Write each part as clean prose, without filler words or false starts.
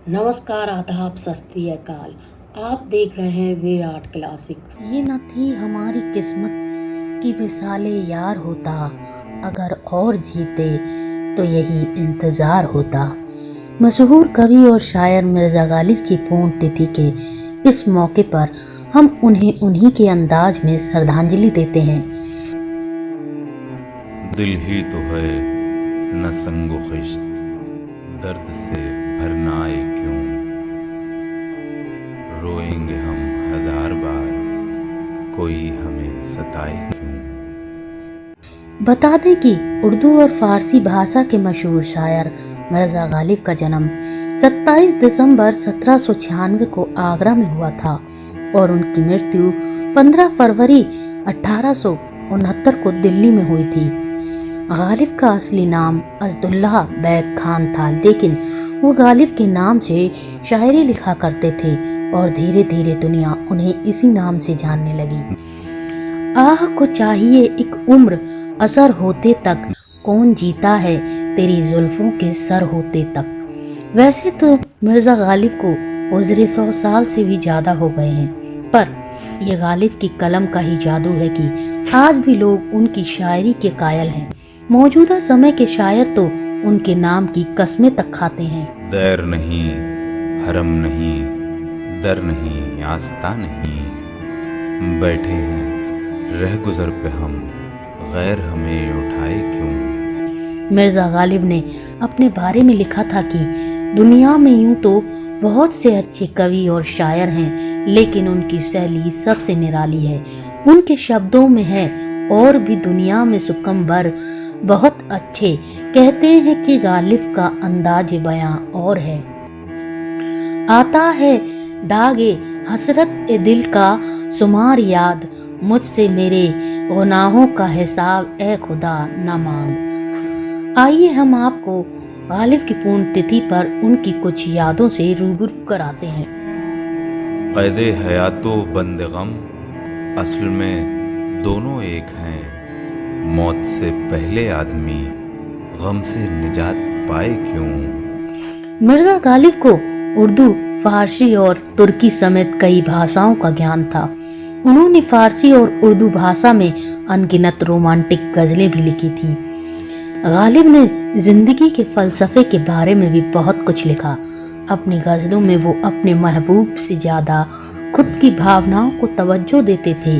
नमस्कार, आदाब, सत श्री अकाल। आप देख रहे हैं विराट क्लासिक। ये न थी हमारी किस्मत की मिसाले यार होता, अगर और जीते तो यही इंतज़ार होता। मशहूर कवि और शायर मिर्ज़ा गालिब की पूर्ण तिथि के इस मौके पर हम उन्हें उन्हीं के अंदाज में श्रद्धांजलि देते हैं। दिल ही तो है न संगो खिश्त, दर्द से भरना आए क्यों, रोएंगे हम हजार बार, कोई हमें सताए क्यों। बता दें कि उर्दू और फारसी भाषा के मशहूर शायर मिर्ज़ा गालिब का जन्म 27 दिसंबर 1796 को आगरा में हुआ था और उनकी मृत्यु 15 फरवरी 1869 को दिल्ली में हुई थी। गालिब का असली नाम अज़दुल्लाह बैग खान था, लेकिन वो गालिब के नाम से शायरी लिखा करते थे और धीरे धीरे दुनिया उन्हें इसी नाम से जानने लगी। आह को चाहिए एक उम्र असर होते तक, कौन जीता है तेरी जुल्फों के सर होते तक। वैसे तो मिर्ज़ा गालिब को गुज़रे 100 साल से भी ज़्यादा हो गए हैं, पर यह गालिब की कलम का ही जादू है कि आज भी लोग उनकी शायरी के कायल हैं। मौजूदा समय के शायर तो उनके नाम की कस्में तक खाते हैं। दैर नहीं, हरम नहीं, दर नहीं, आस्था नहीं, बैठे हैं रह गुजर पे हम, गैर हमें उठाए क्यों। मिर्ज़ा गालिब ने अपने बारे में लिखा था कि दुनिया में यूं तो बहुत से अच्छे कवि और शायर हैं, लेकिन उनकी शैली सबसे निराली है। उनके शब्दों में है और भी दुनिया में सुकम्बर बहुत अच्छे, कहते हैं कि गालिब का अंदाज बयां और है। आता है दागे हसरत ए दिल का शुमार याद, मुझसे मेरे गुनाहों का हिसाब ए खुदा न मांग। आइए हम आपको गालिब की पूर्ण तिथि पर उनकी कुछ यादों से रूबरू कराते हैं। क़ैदे हयातो बंद गम, असल में दोनों एक हैं, मौत से पहले आदमी गम से निजात पाए क्यों। मिर्ज़ा गालिब को उर्दू, फारसी और तुर्की समेत कई भाषाओं का ज्ञान था। उन्होंने फारसी और उर्दू भाषा में अनगिनत रोमांटिक गज़लें भी लिखी थीं। गालिब ने जिंदगी के फलसफे के बारे में भी बहुत कुछ लिखा। अपनी गज़लों में वो अपने महबूब से ज़्यादा खुद की भावनाओं को तवज्जो देते थे।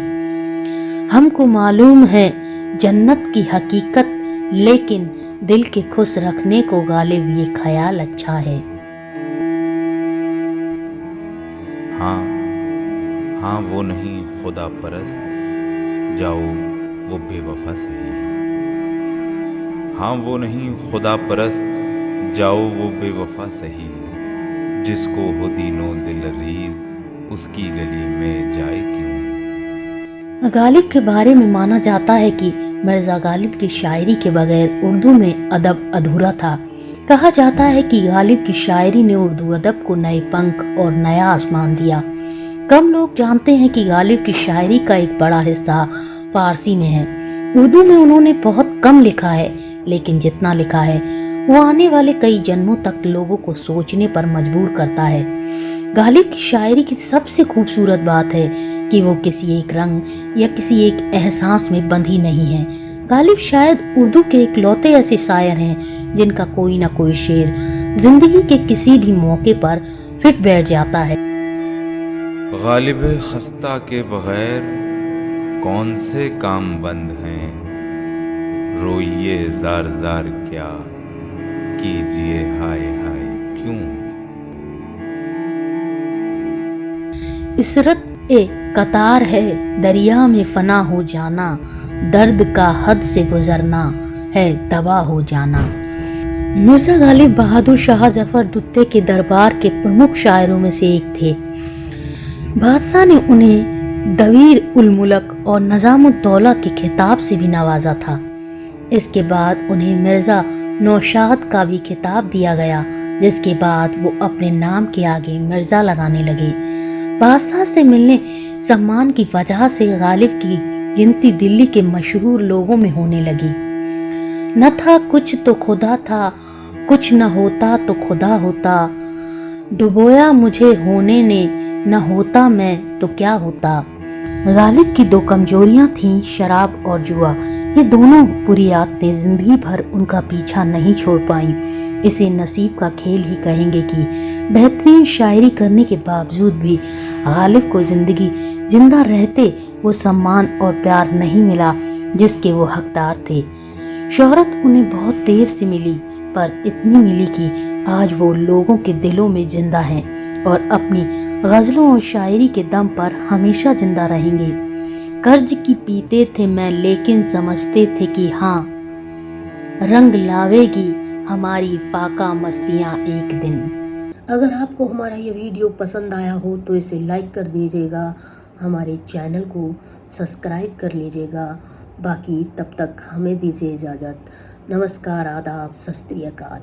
हमको मालूम है जन्नत की हकीकत, लेकिन दिल के खुश रखने को गालिब ये ख्याल अच्छा है। हाँ हाँ, वो नहीं खुदा परस्त, जाओ वो बेवफा सही। हाँ वो नहीं खुदा परस्त, जाओ वो बेवफा सही, जिसको हो दीनो दिल अजीज, उसकी गली में जाए क्यों। गालिब के बारे में माना जाता है कि मिर्ज़ा गालिब की शायरी के बगैर उर्दू में अदब अधूरा था। कहा जाता है कि गालिब की शायरी ने उर्दू अदब को नए पंख और नया आसमान दिया। कम लोग जानते हैं कि गालिब की शायरी का एक बड़ा हिस्सा फारसी में है। उर्दू में उन्होंने बहुत कम लिखा है, लेकिन जितना लिखा है वो आने वाले कई जन्मों तक लोगों को सोचने पर मजबूर करता है। गालिब की शायरी की सबसे खूबसूरत बात है कि वो किसी एक रंग या किसी एक एहसास में बंधी नहीं है। गालिब शायद उर्दू के इकलौते ऐसे शायर हैं जिनका कोई ना कोई शेर जिंदगी के किसी भी मौके पर फिट बैठ जाता है। गालिब खस्ता के बगैर कौन से काम बंद हैं, रोइए जार जार क्या, कीजिए हाय हाय क्यों। इसरत ए कतार है दरिया में फना हो जाना, दर्द का हद से गुजरना है दबा हो जाना। मिर्ज़ा गालिब बहादुर शाह जफर दुत्ते के दरबार के प्रमुख शायरों में से एक थे। बादशाह ने उन्हें दवीर उल मुल्क और नज़ामुद्दौला के खिताब से भी नवाजा था। इसके बाद उन्हें मिर्ज़ा नौशाद का भी खिताब दिया गया, जिसके बाद वो अपने नाम के आगे मिर्ज़ा लगाने लगे। बादशाह से मिलने सम्मान की वजह से गालिब की गिनती दिल्ली के मशहूर लोगों में होने लगी। न था कुछ तो खुदा था, कुछ न होता तो खुदा होता, डुबोया मुझे होने ने, न होता मैं तो क्या होता। गालिब की दो कमजोरियां थीं, शराब और जुआ। ये दोनों बुरी आदतें जिंदगी भर उनका पीछा नहीं छोड़ पाईं। इसे नसीब का खेल ही कहेंगे कि बेहतरीन शायरी करने के बावजूद भी गालिब को जिंदगी जिंदा रहते वो सम्मान और प्यार नहीं मिला जिसके वो हकदार थे। शोहरत उन्हें बहुत देर से मिली, पर इतनी मिली कि आज वो लोगों के दिलों में जिंदा हैं और अपनी गजलों और शायरी के दम पर हमेशा जिंदा रहेंगे। कर्ज की पीते थे मैं, लेकिन समझते थे कि हाँ, रंग लावेगी हमारी फाका मस्तियाँ एक दिन। अगर आपको हमारा ये वीडियो पसंद आया हो तो इसे लाइक कर दीजिएगा, हमारे चैनल को सब्सक्राइब कर लीजिएगा। बाकी तब तक हमें दीजिए इजाज़त। नमस्कार, आदाब, सत श्री अकाल।